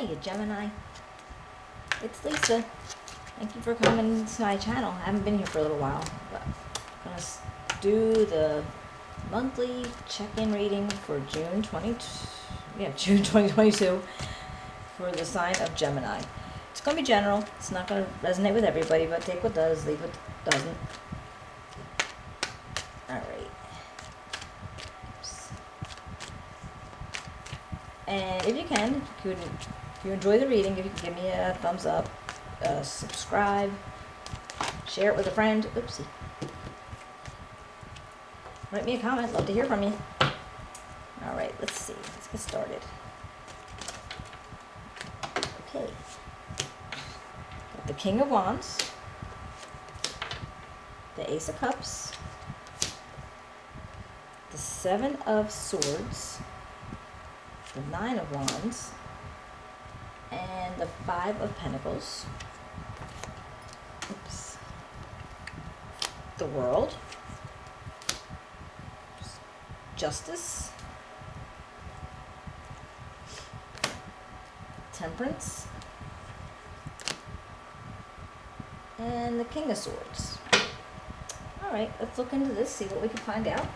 Hi, Gemini. It's Lisa. Thank you for coming to my channel. I haven't been here for a little while, but I'm gonna do the monthly check-in reading for June 2022 for the sign of Gemini. It's gonna be general. It's not gonna resonate with everybody, but take what does, leave what doesn't. All right. And if you can, if you enjoy the reading, if you can give me a thumbs up, subscribe, share it with a friend. Oopsie. Write me a comment. Love to hear from you. All right, let's see. Let's get started. Okay. Got the King of Wands, the Ace of Cups, the Seven of Swords, the Nine of Wands, and the Five of Pentacles. Oops. The World, Justice, Temperance, and the King of Swords. All right, let's look into this, see what we can find out.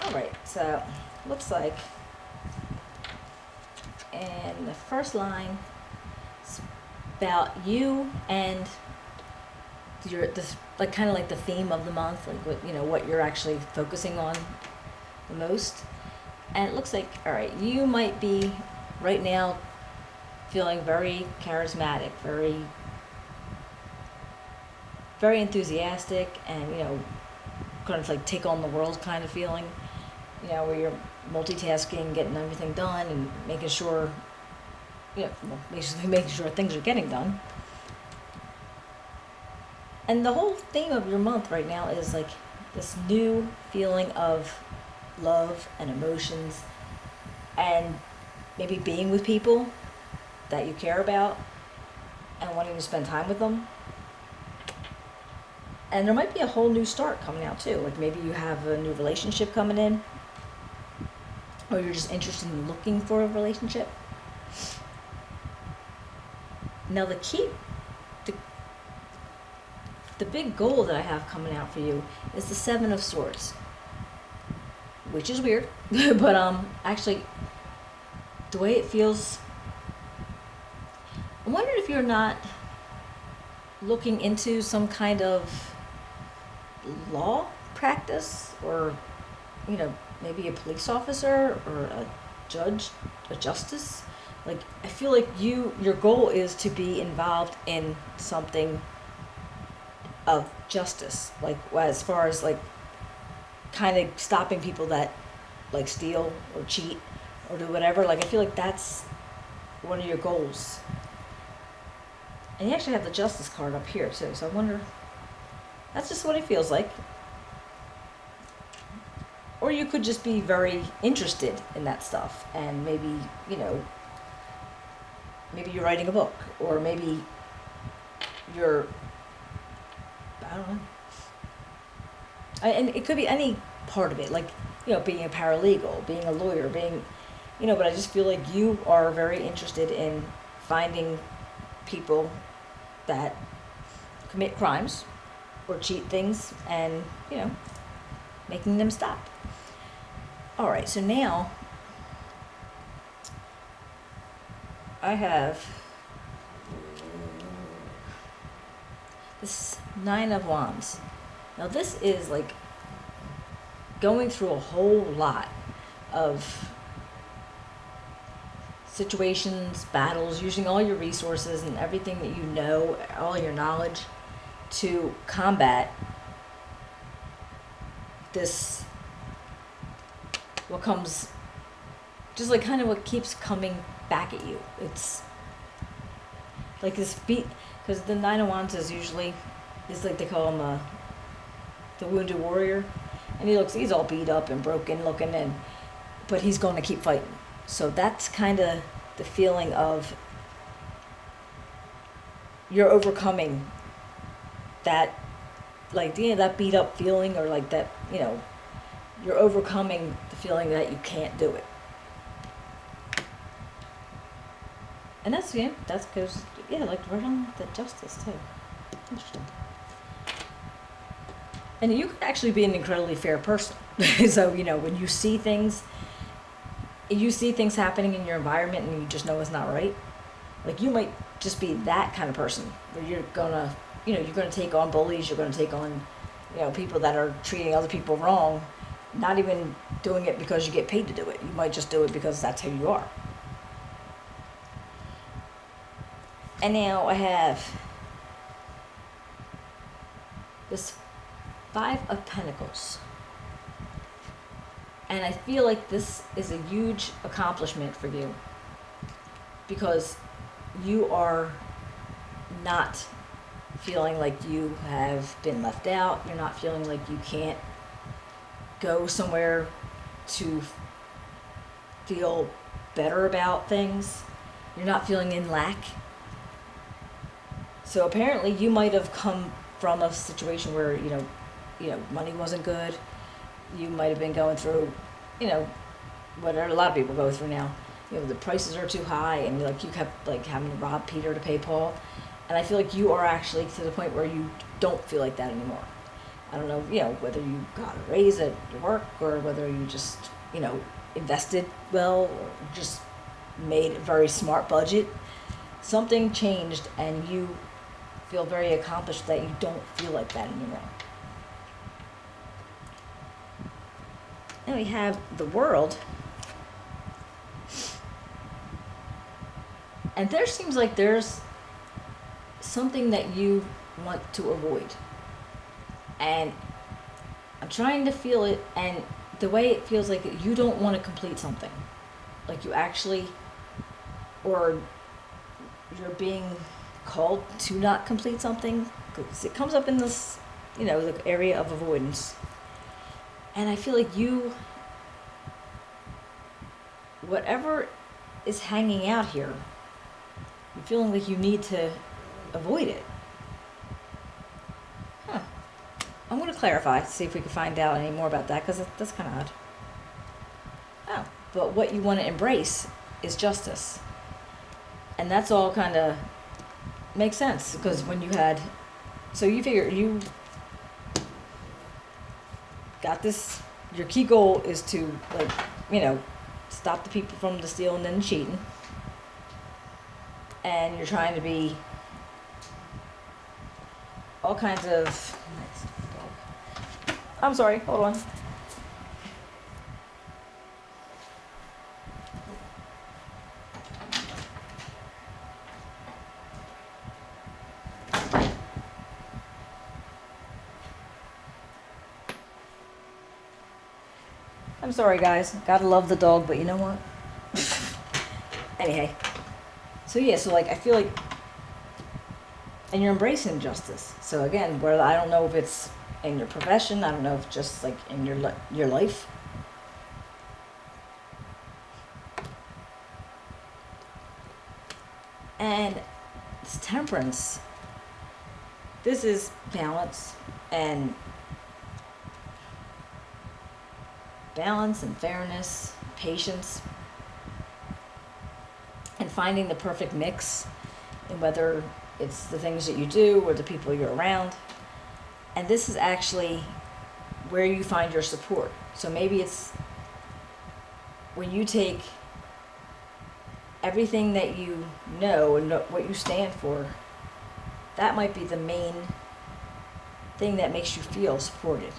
Alright, so looks like in the first line it's about you and your this like kind of like the theme of the month, like what you're actually focusing on the most. And it looks like, all right, you might be right now feeling very charismatic, very enthusiastic, and kind of like take on the world kind of feeling. Where you're multitasking, getting everything done, and making sure, basically making sure things are getting done. And the whole theme of your month right now is like this new feeling of love and emotions, and maybe being with people that you care about and wanting to spend time with them. And there might be a whole new start coming out too. Like maybe you have a new relationship coming in, or you're just interested in looking for a relationship. Now the big goal that I have coming out for you is the Seven of Swords, which is weird, but actually the way it feels, I wonder if you're not looking into some kind of law practice, or maybe a police officer or a judge, a justice. Like I feel like your goal is to be involved in something of justice, like as far as like kind of stopping people that like steal or cheat or do whatever. Like I feel like that's one of your goals. And you actually have the Justice card up here too, so I wonder, that's just what it feels like. Or you could just be very interested in that stuff, and maybe, maybe you're writing a book, or maybe you're, I don't know. And it could be any part of it, like, being a paralegal, being a lawyer, but I just feel like you are very interested in finding people that commit crimes or cheat things, and, making them stop. All right, so now I have this Nine of Wands. Now this is like going through a whole lot of situations, battles, using all your resources and everything that you know, all your knowledge, to combat this, what comes, just like kind of what keeps coming back at you. It's like this beat, because the Nine of Wands is usually, it's like they call him the wounded warrior, and he's all beat up and broken looking, but he's going to keep fighting. So that's kind of the feeling of you're overcoming that, like, that beat up feeling, or like that, you're overcoming the feeling that you can't do it. And that's, yeah, that goes, yeah, like right on with the justice too. Interesting. And you could actually be an incredibly fair person. So, you know, when you see things happening in your environment and you just know it's not right, like you might just be that kind of person where you're gonna take on bullies, you're gonna take on, you know, people that are treating other people wrong, not even doing it because you get paid to do it. You might just do it because that's who you are. And now I have this 5 of Pentacles. And I feel like this is a huge accomplishment for you because you are not feeling like you have been left out. You're not feeling like you can't go somewhere to feel better about things. You're not feeling in lack. So apparently you might have come from a situation where, you know, money wasn't good. You might have been going through, you know, what a lot of people go through now. You know, the prices are too high and you kept like having to rob Peter to pay Paul. And I feel like you are actually to the point where you don't feel like that anymore. I don't know, you know, whether you got a raise at your work or whether you just, you know, invested well or just made a very smart budget. Something changed and you feel very accomplished that you don't feel like that anymore. Then we have the World. And there seems like there's something that you want to avoid. And I'm trying to feel it, and the way it feels like you don't want to complete something. Like you actually, or you're being called to not complete something. It comes up in this, you know, the area of avoidance. And I feel like you, whatever is hanging out here, you're feeling like you need to avoid it. I'm going to clarify, see if we can find out any more about that, because that's kind of odd. Oh, but what you want to embrace is justice. And that's all kind of makes sense, because when you had, so you figure you got this, your key goal is to, like, you know, stop the people from the stealing and the cheating. And you're trying to be all kinds of, I'm sorry, hold on. I'm sorry, guys. Gotta love the dog, but you know what? Anyway. So yeah, so like I feel like, and you're embracing justice. So again, where I don't know if it's in your profession, I don't know if just like in your life. And it's Temperance. This is balance and fairness, patience, and finding the perfect mix in whether it's the things that you do or the people you're around. And this is actually where you find your support. So maybe it's when you take everything that you know and what you stand for, that might be the main thing that makes you feel supported.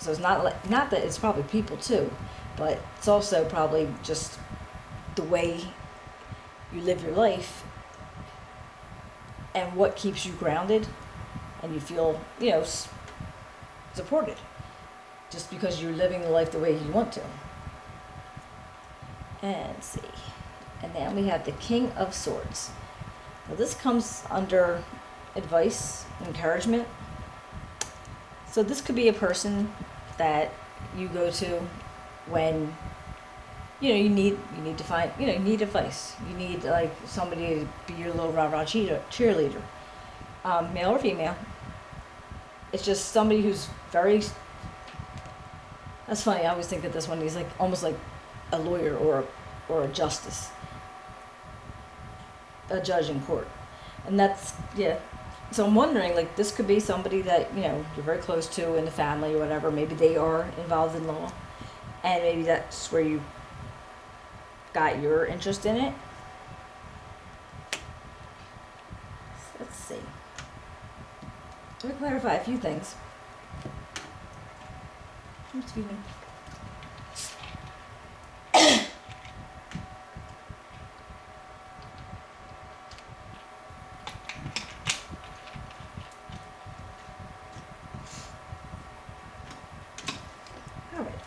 So it's not that it's probably people too, but it's also probably just the way you live your life and what keeps you grounded and you feel, you know, supported just because you're living the life the way you want to. And let's see. And then we have the King of Swords. Now this comes under advice, encouragement. So this could be a person that you go to when, you know, you need to find, you know, you need advice. You need like somebody to be your little rah-rah cheerleader, male or female. It's just somebody who's very That's funny. I always think of this one. He's like almost like a lawyer or a justice, a judge in court, and that's yeah. So I'm wondering, like, this could be somebody that you're very close to in the family or whatever. Maybe they are involved in law, and maybe that's where you got your interest in it. Let's see. Let me clarify a few things. Excuse me. All right.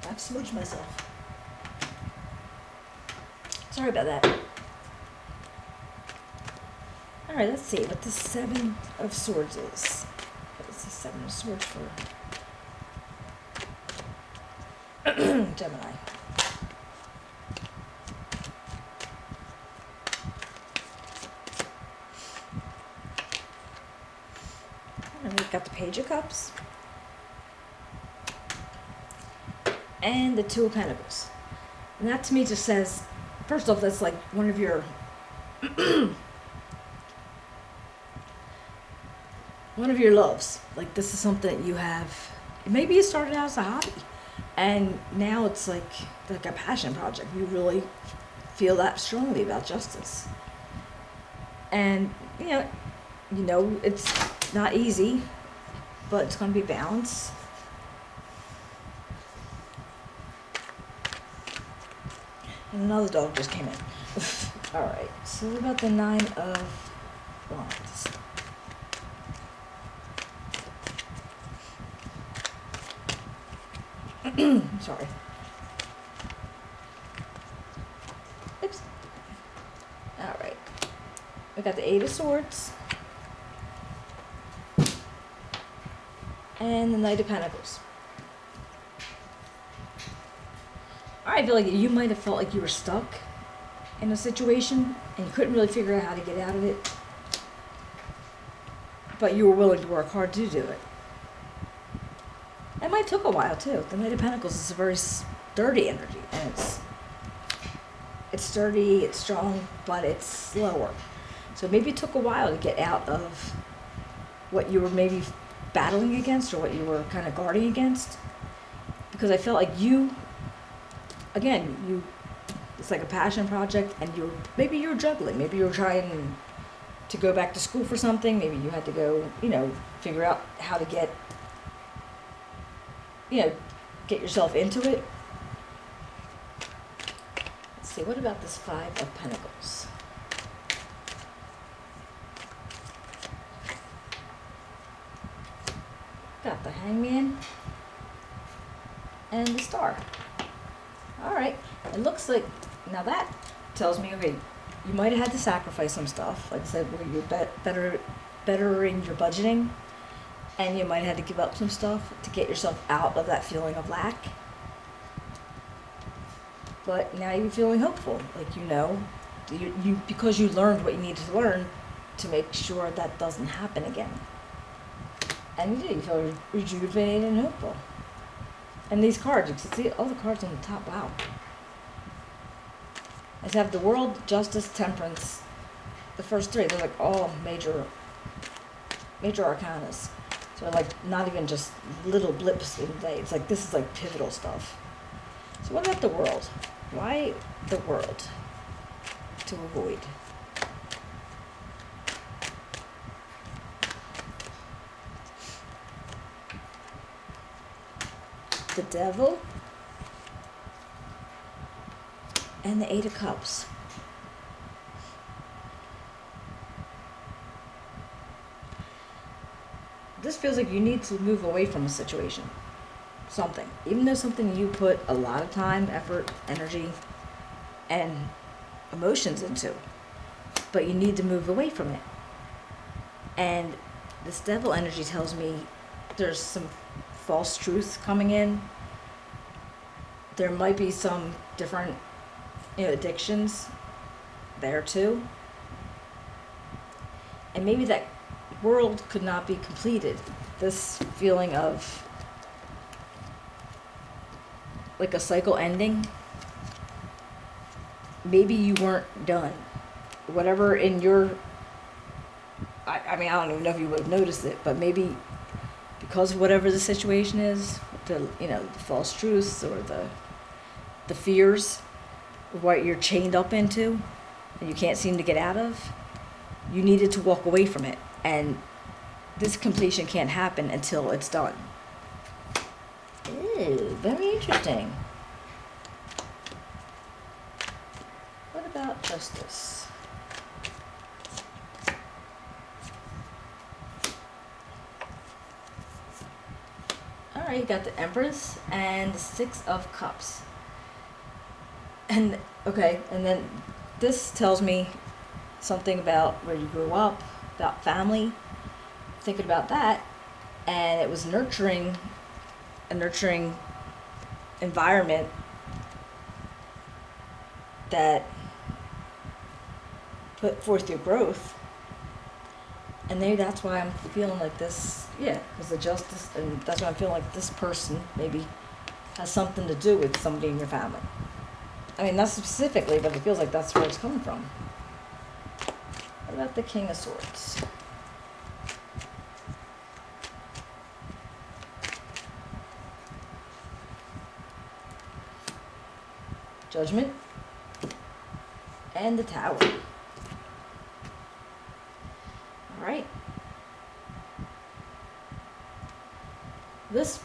I've smudged myself. Sorry about that. All right, let's see what the Seven of Swords is. What is the Seven of Swords for? Gemini. And we've got the Page of Cups. And the Two of Pentacles. And that to me just says, first off, that's like one of your one of your loves. Like, this is something that you have, maybe you started out as a hobby and now it's like a passion project. You really feel that strongly about justice. And it's not easy, but it's going to be balanced. And another dog just came in. All right, so what about the Nine of Wands? Sorry. Oops. All right. We got the Eight of Swords. And the Knight of Pentacles. I feel like you might have felt like you were stuck in a situation and you couldn't really figure out how to get out of it. But you were willing to work hard to do it. It might took a while too. The Knight of Pentacles is a very sturdy energy, and it's sturdy, it's strong, but it's slower. So maybe it took a while to get out of what you were maybe battling against or what you were kind of guarding against. Because I felt like it's like a passion project, and maybe you're juggling. Maybe you're trying to go back to school for something. Maybe you had to go, figure out how to get yourself into it. Let's see, what about this Five of Pentacles? Got the Hangman and the Star. All right, it looks like, now that tells me, okay, you might have had to sacrifice some stuff. Like I said, where you're bettering your budgeting, and you might have had to give up some stuff to get yourself out of that feeling of lack. But now you're feeling hopeful, like you because you learned what you needed to learn to make sure that doesn't happen again. And you feel rejuvenated and hopeful. And these cards, you can see all the cards on the top, wow. I have the World, Justice, Temperance. The first three, they're like all major arcanas. So like not even just little blips in the day. It's like, this is like pivotal stuff. So what about the World? Why the World to avoid? The Devil and the Eight of Cups. This feels like you need to move away from a situation. Something. Even though something you put a lot of time, effort, energy, and emotions into. But you need to move away from it. And this Devil energy tells me there's some false truth coming in. There might be some different addictions there too. And maybe that world could not be completed. This feeling of like a cycle ending. Maybe you weren't done. Whatever in your, I mean, I don't even know if you would have noticed it, but maybe because of whatever the situation is, the false truths or the fears, what you're chained up into, and you can't seem to get out of, you needed to walk away from it. And this completion can't happen until it's done. Ew, very interesting. What about justice? Alright, you got the Empress and the Six of Cups. And, okay, and then this tells me something about where you grew up, about family, thinking about that, and it was a nurturing environment that put forth your growth. And maybe that's why I'm feeling like this, was the justice, and that's why I'm feeling like this person maybe has something to do with somebody in your family. I mean, not specifically, but it feels like that's where it's coming from. What about the King of Swords? Judgment and the Tower. All right. This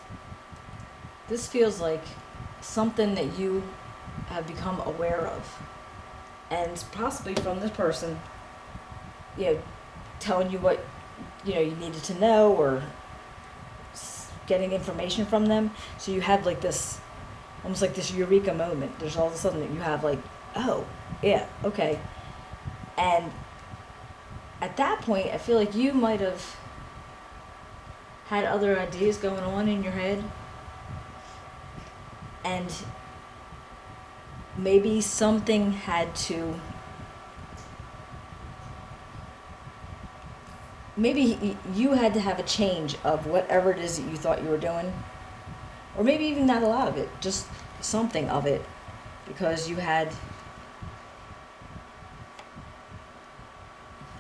feels like something that you have become aware of, and possibly from this person, telling you what you needed to know, or getting information from them. So you have like this, almost like this eureka moment. There's all of a sudden that you have like, oh, yeah, okay. And at that point, I feel like you might have had other ideas going on in your head, and maybe something had to, maybe you had to have a change of whatever it is that you thought you were doing, or maybe even not a lot of it, just something of it, because you had,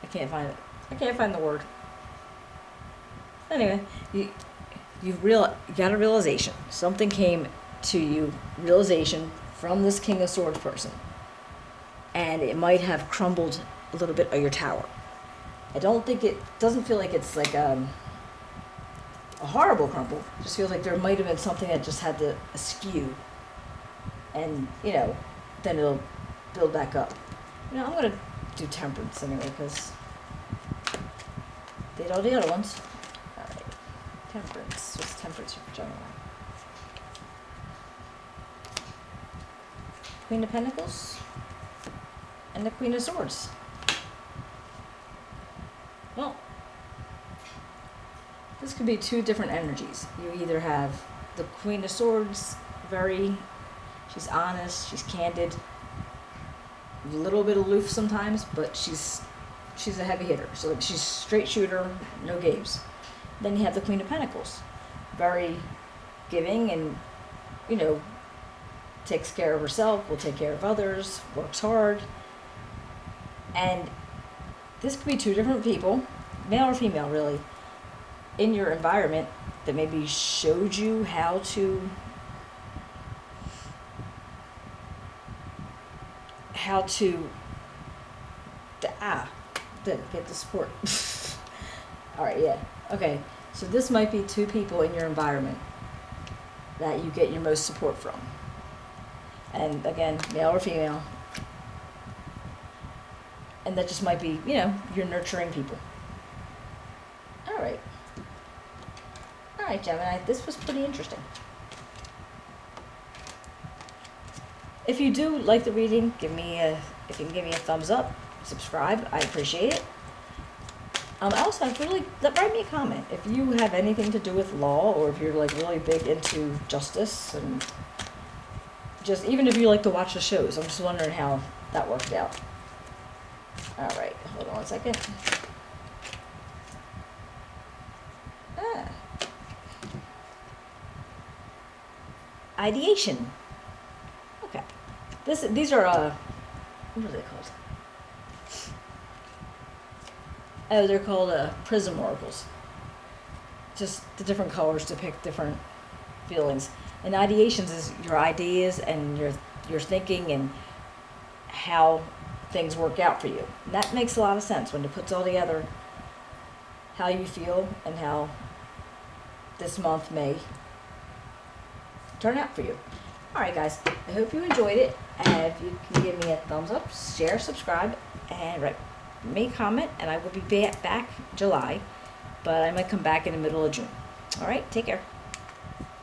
I can't find the word. Anyway, you got a realization. Something came to you, realization from this King of Swords person, and it might have crumbled a little bit of your tower. I don't think doesn't feel like it's like a horrible crumble. It just feels like there might have been something that just had to askew, and then it'll build back up. I'm gonna do Temperance anyway, because did all the other ones. All right, Temperance. What's Temperance for Gemini? Queen of Pentacles and the Queen of Swords. Well, this could be two different energies. You either have the Queen of Swords, she's honest, she's candid, a little bit aloof sometimes, but she's a heavy hitter. So she's straight shooter, no games. Then you have the Queen of Pentacles, very giving and, takes care of herself, will take care of others, works hard. And this could be two different people, male or female really, in your environment that maybe showed you how to get the support. All right, yeah. Okay, so this might be two people in your environment that you get your most support from. And again, male or female. And that just might be, you're nurturing people. All right. All right, Gemini, this was pretty interesting. If you do like the reading, if you can give me a thumbs up, subscribe, I appreciate it. Also, write me a comment if you have anything to do with law, or if you're like really big into justice, and just even if you like to watch the shows. I'm just wondering how that worked out. All right, hold on a second. ideation. Okay. These are, what are they called? Oh, they're called prism oracles. Just the different colors depict different feelings. And ideations is your ideas and your thinking and how things work out for you. And that makes a lot of sense when it puts all together how you feel and how this month may turn out for you. All right, guys, I hope you enjoyed it. And if you can give me a thumbs up, share, subscribe, and write me a comment, and I will be back July, but I might come back in the middle of June. All right, take care.